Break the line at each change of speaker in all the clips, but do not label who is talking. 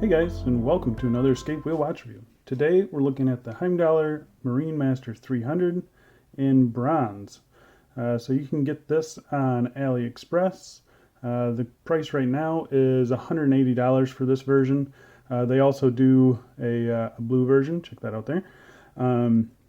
Hey guys, and welcome to another Escape Wheel Watch Review. Today we're looking at the Heimdallr Marine Master 300 in bronze. So you can get this on AliExpress. The price right now is $180 for this version. They also do a blue version. Check that out there.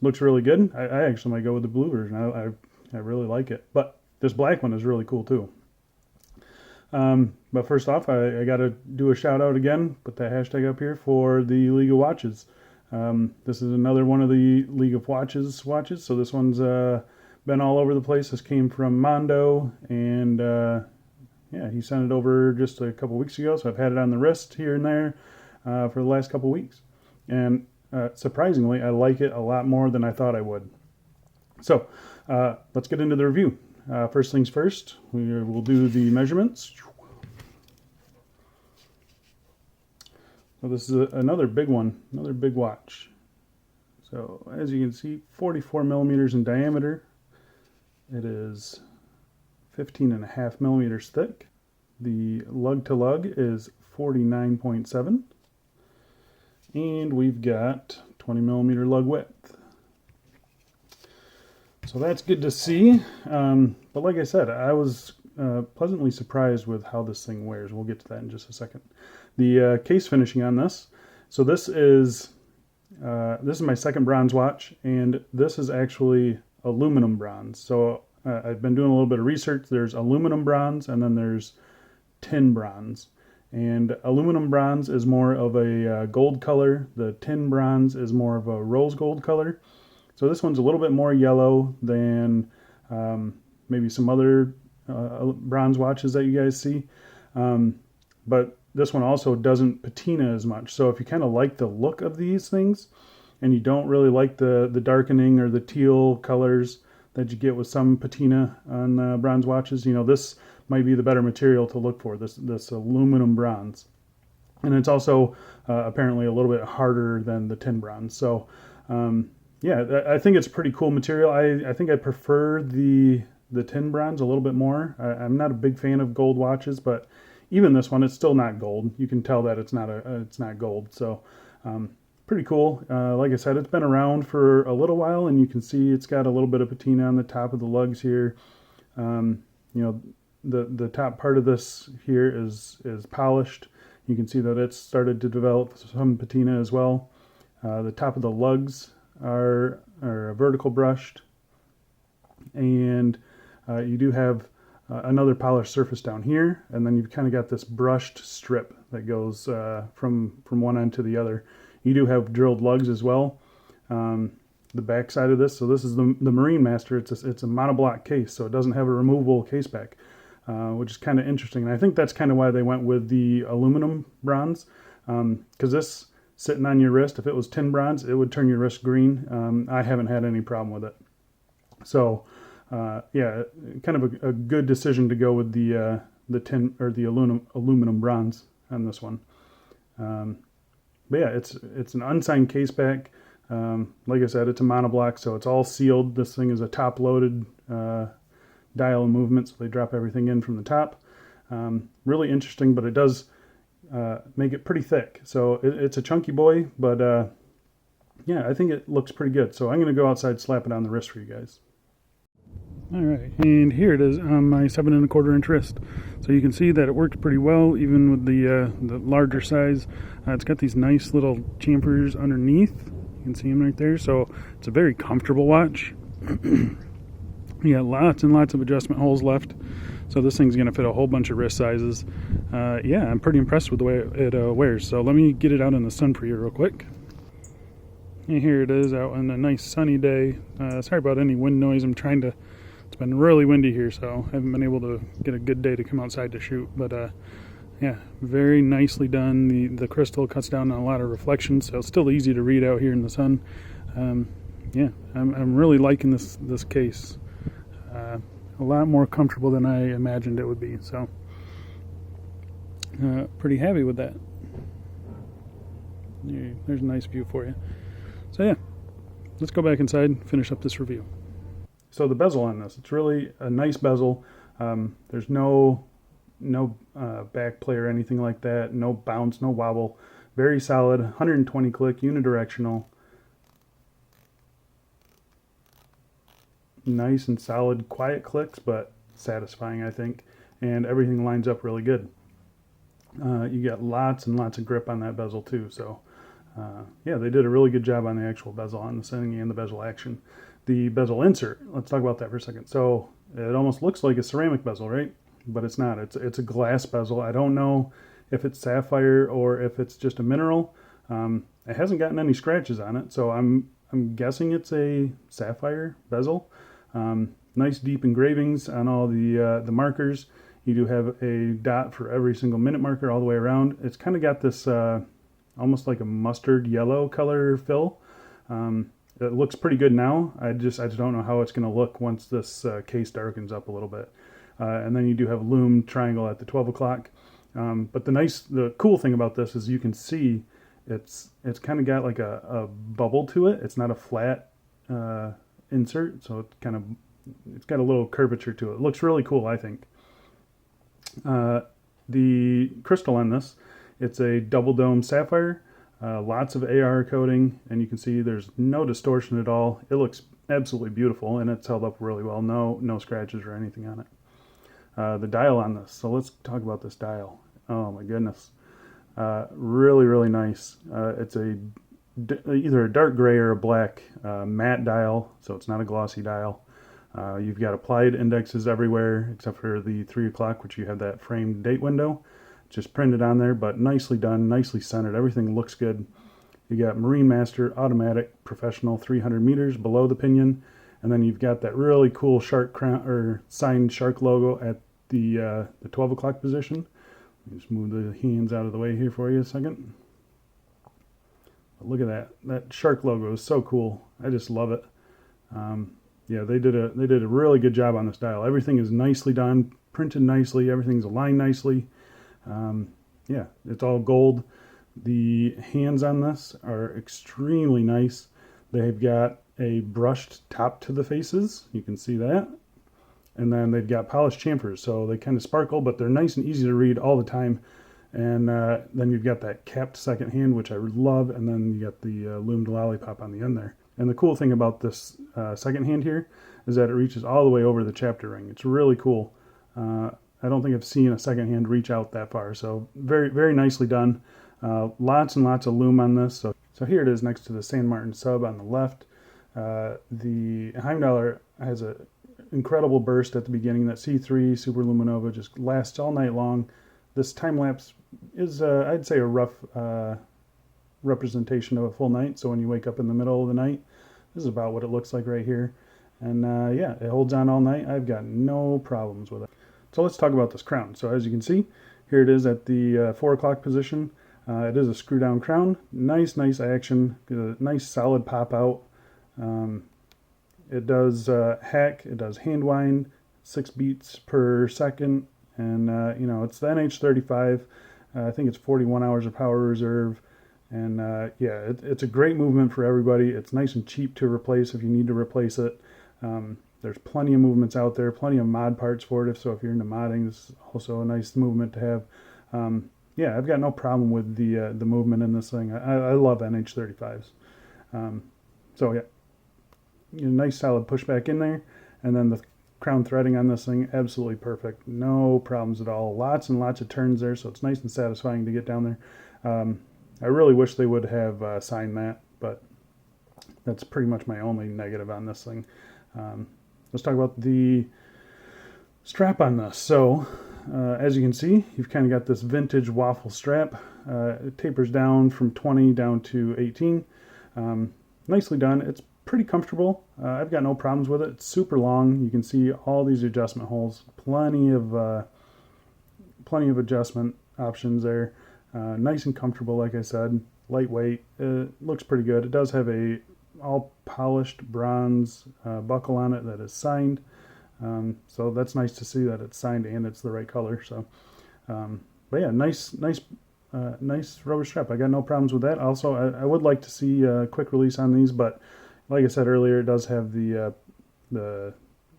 Looks really good. I actually might go with the blue version. I really like it. But this black one is really cool too. But first off, I got to do a shout out again, put that hashtag up here for the League of Watches. This is another one of the League of Watches. So this one's been all over the place. This came from Mondo, and yeah, he sent it over just a couple weeks ago, so I've had it on the wrist here and there for the last couple weeks. And surprisingly, I like it a lot more than I thought I would. So let's get into the review. First things first, we'll do the measurements. So this is another big one, another big watch. So as you can see, 44 millimeters in diameter. It is 15.5 millimeters thick. The lug to lug is 49.7. And we've got 20 millimeter lug width. So that's good to see, but like I said, I was pleasantly surprised with how this thing wears. We'll get to that in just a second. The case finishing on this. So this is my second bronze watch, and this is actually aluminum bronze. So I've been doing a little bit of research. There's aluminum bronze, and then there's tin bronze. And aluminum bronze is more of a gold color. The tin bronze is more of a rose gold color. So this one's a little bit more yellow than maybe some other bronze watches that you guys see. But this one also doesn't patina as much. So if you kind of like the look of these things and you don't really like the darkening or the teal colors that you get with some patina on bronze watches, you know, this might be the better material to look for, this aluminum bronze. And it's also apparently a little bit harder than the tin bronze. So yeah, I think it's a pretty cool material. I think I prefer the tin bronze a little bit more. I'm not a big fan of gold watches, but even this one, it's still not gold. You can tell that it's not gold. So pretty cool. Like I said, it's been around for a little while, and you can see it's got a little bit of patina on the top of the lugs here. You know, the top part of this here is polished. You can see that it's started to develop some patina as well. The top of the lugs are vertical brushed, and you do have another polished surface down here, and then you've kind of got this brushed strip that goes from one end to the other. You do have drilled lugs as well. The back side of this, so this is the Marine Master. It's a monoblock case, so it doesn't have a removable case back, which is kind of interesting. And I think that's kind of why they went with the aluminum bronze, because this sitting on your wrist, if it was tin bronze, it would turn your wrist green. I haven't had any problem with it. So yeah, kind of a good decision to go with the tin or the aluminum bronze on this one. But yeah, it's an unsigned case back. Like I said, it's a monoblock, so it's all sealed. This thing is a top-loaded dial and movement, so they drop everything in from the top. Really interesting, but it does make it pretty thick. So it's a chunky boy, but yeah, I think it looks pretty good. So I'm going to go outside, slap it on the wrist for you guys. All right, and here it is on my 7 1/4 inch wrist. So you can see that it works pretty well, even with the larger size. It's got these nice little chamfers underneath. You can see them right there. So it's a very comfortable watch. You got lots and lots of adjustment holes left. So this thing's going to fit a whole bunch of wrist sizes. Yeah, I'm pretty impressed with the way it wears. So let me get it out in the sun for you real quick. And here it is out on a nice sunny day. Sorry about any wind noise. It's been really windy here, so I haven't been able to get a good day to come outside to shoot. But yeah, very nicely done. The crystal cuts down on a lot of reflections, so it's still easy to read out here in the sun. Yeah, I'm really liking this case. A lot more comfortable than I imagined it would be, so pretty happy with that. There's a nice view for you. So yeah, let's go back inside and finish up this review. So the bezel on this, it's really a nice bezel. There's no back play or anything like that, no bounce, no wobble. Very solid, 120 click, unidirectional. Nice and solid, quiet clicks, but satisfying, I think. And everything lines up really good. You got lots and lots of grip on that bezel too. So yeah, they did a really good job on the actual bezel, on the setting and the bezel action. The bezel insert, let's talk about that for a second. So it almost looks like a ceramic bezel, right? But it's not. It's a glass bezel. I don't know if it's sapphire or if it's just a mineral. It hasn't gotten any scratches on it, so I'm guessing it's a sapphire bezel. Nice deep engravings on all the markers. You do have a dot for every single minute marker all the way around. It's kind of got this almost like a mustard yellow color fill. It looks pretty good now. I just don't know how it's going to look once this case darkens up a little bit. And then you do have a lume triangle at the 12 o'clock. But the cool thing about this is you can see it's kind of got like a bubble to it. It's not a flat insert, so it's got a little curvature to it. It looks really cool, I think. The crystal on this, it's a double dome sapphire, lots of AR coating, and you can see there's no distortion at all. It looks absolutely beautiful, and it's held up really well. No scratches or anything on it. The dial on this, so let's talk about this dial. Oh my goodness, really nice. It's either a dark gray or a black matte dial, so it's not a glossy dial. You've got applied indexes everywhere except for the 3 o'clock, which you have that framed date window just printed on there, but nicely done, nicely centered. Everything looks good. You got Marine Master automatic professional 300 meters below the pinion, and then you've got that really cool shark crown or signed shark logo at the 12 o'clock position. Let me just move the hands out of the way here for you a second. But look at that shark logo is so cool. I just love it. Yeah, they did a really good job on this dial. Everything is nicely done, printed nicely, everything's aligned nicely. Yeah, it's all gold. The hands on this are extremely nice. They've got a brushed top to the faces, you can see that. And then they've got polished chamfers, so they kind of sparkle, but they're nice and easy to read all the time. And then you've got that capped second hand, which I love, and then you got the loomed lollipop on the end there. And the cool thing about this second hand here is that it reaches all the way over the chapter ring. It's really cool. I don't think I've seen a second hand reach out that far, so very nicely done. Lots and lots of lume on this. So here it is next to the San Martin sub on the left. The Heimdallr has an incredible burst at the beginning. That C3 Super Luminova just lasts all night long. This time lapse is, I'd say, a rough representation of a full night. So when you wake up in the middle of the night, this is about what it looks like right here. And yeah, it holds on all night. I've got no problems with it. So let's talk about this crown. So as you can see, here it is at the 4 o'clock position. It is a screw down crown. Nice action. Nice solid pop out. It does hack. It does hand wind, 6 beats per second. And you know, it's the NH35. I think it's 41 hours of power reserve. And yeah, it's a great movement for everybody. It's nice and cheap to replace if you need to replace it. There's plenty of movements out there, plenty of mod parts for it. So if you're into modding, this is also a nice movement to have. Yeah, I've got no problem with the movement in this thing. I love NH35s. So yeah, nice solid pushback in there. And then the crown threading on this thing, absolutely perfect. No problems at all. Lots and lots of turns there, so it's nice and satisfying to get down there. I really wish they would have signed that, but that's pretty much my only negative on this thing. Let's talk about the strap on this. So as you can see, you've kind of got this vintage waffle strap. It tapers down from 20 down to 18. Nicely done. It's pretty comfortable. I've got no problems with it. It's super long. You can see all these adjustment holes. Plenty of adjustment options there. Nice and comfortable, like I said. Lightweight. It looks pretty good. It does have a all polished bronze buckle on it that is signed. So that's nice to see that it's signed and it's the right color. So, but yeah, nice rubber strap. I got no problems with that. Also, I would like to see a quick release on these, but like I said earlier, it does have the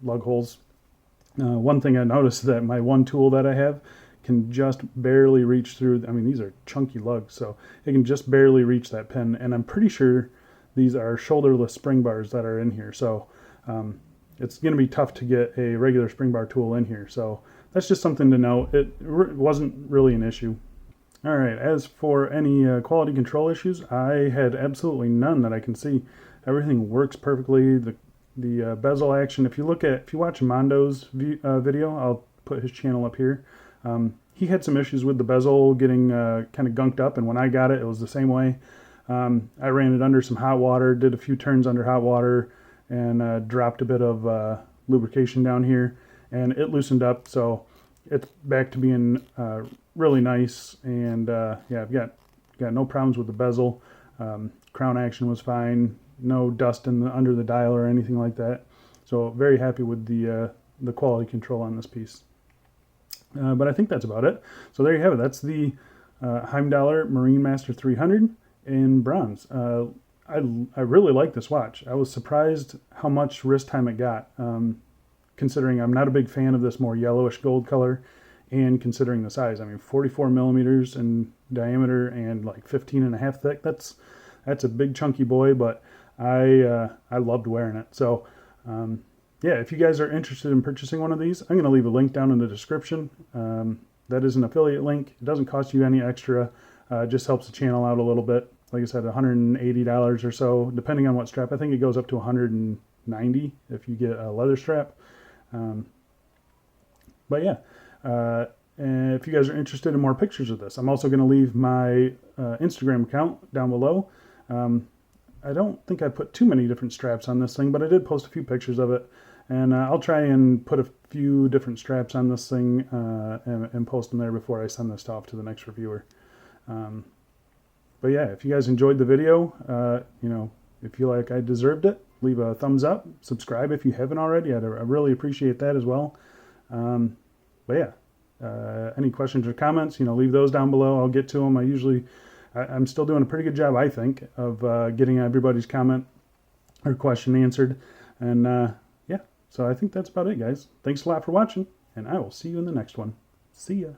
lug holes. One thing I noticed is that my one tool that I have can just barely reach through. I mean, these are chunky lugs, so it can just barely reach that pin. And I'm pretty sure these are shoulderless spring bars that are in here. So it's going to be tough to get a regular spring bar tool in here. So that's just something to know. It wasn't really an issue. All right, as for any quality control issues, I had absolutely none that I can see. Everything works perfectly. The bezel action, if you watch Mondo's video, I'll put his channel up here. He had some issues with the bezel getting kind of gunked up, and when I got it, it was the same way. I ran it under some hot water, did a few turns under hot water, and dropped a bit of lubrication down here, and it loosened up, so it's back to being really nice. And yeah, I've got no problems with the bezel. Crown action was fine, no dust under the dial or anything like that. So very happy with the quality control on this piece. But I think that's about it. So there you have it. That's the Heimdallr Marine Master 300 in bronze. I really like this watch. I was surprised how much wrist time it got, considering I'm not a big fan of this more yellowish gold color, and considering the size. I mean, 44 millimeters in diameter and like 15 and a half thick. That's a big chunky boy, but I loved wearing it. So yeah, if you guys are interested in purchasing one of these, I'm going to leave a link down in the description. That is an affiliate link. It doesn't cost you any extra. It just helps the channel out a little bit. Like I said, $180 or so, depending on what strap. I think it goes up to $190 if you get a leather strap. But yeah, and if you guys are interested in more pictures of this, I'm also going to leave my Instagram account down below. I don't think I put too many different straps on this thing, but I did post a few pictures of it. And I'll try and put a few different straps on this thing and post them there before I send this off to the next reviewer. But yeah, if you guys enjoyed the video, you know, if you feel like I deserved it, leave a thumbs up, subscribe if you haven't already. I really appreciate that as well. But yeah, any questions or comments, you know, leave those down below. I'll get to them. I'm still doing a pretty good job, I think, of getting everybody's comment or question answered. And yeah, so I think that's about it, guys. Thanks a lot for watching, and I will see you in the next one. See ya.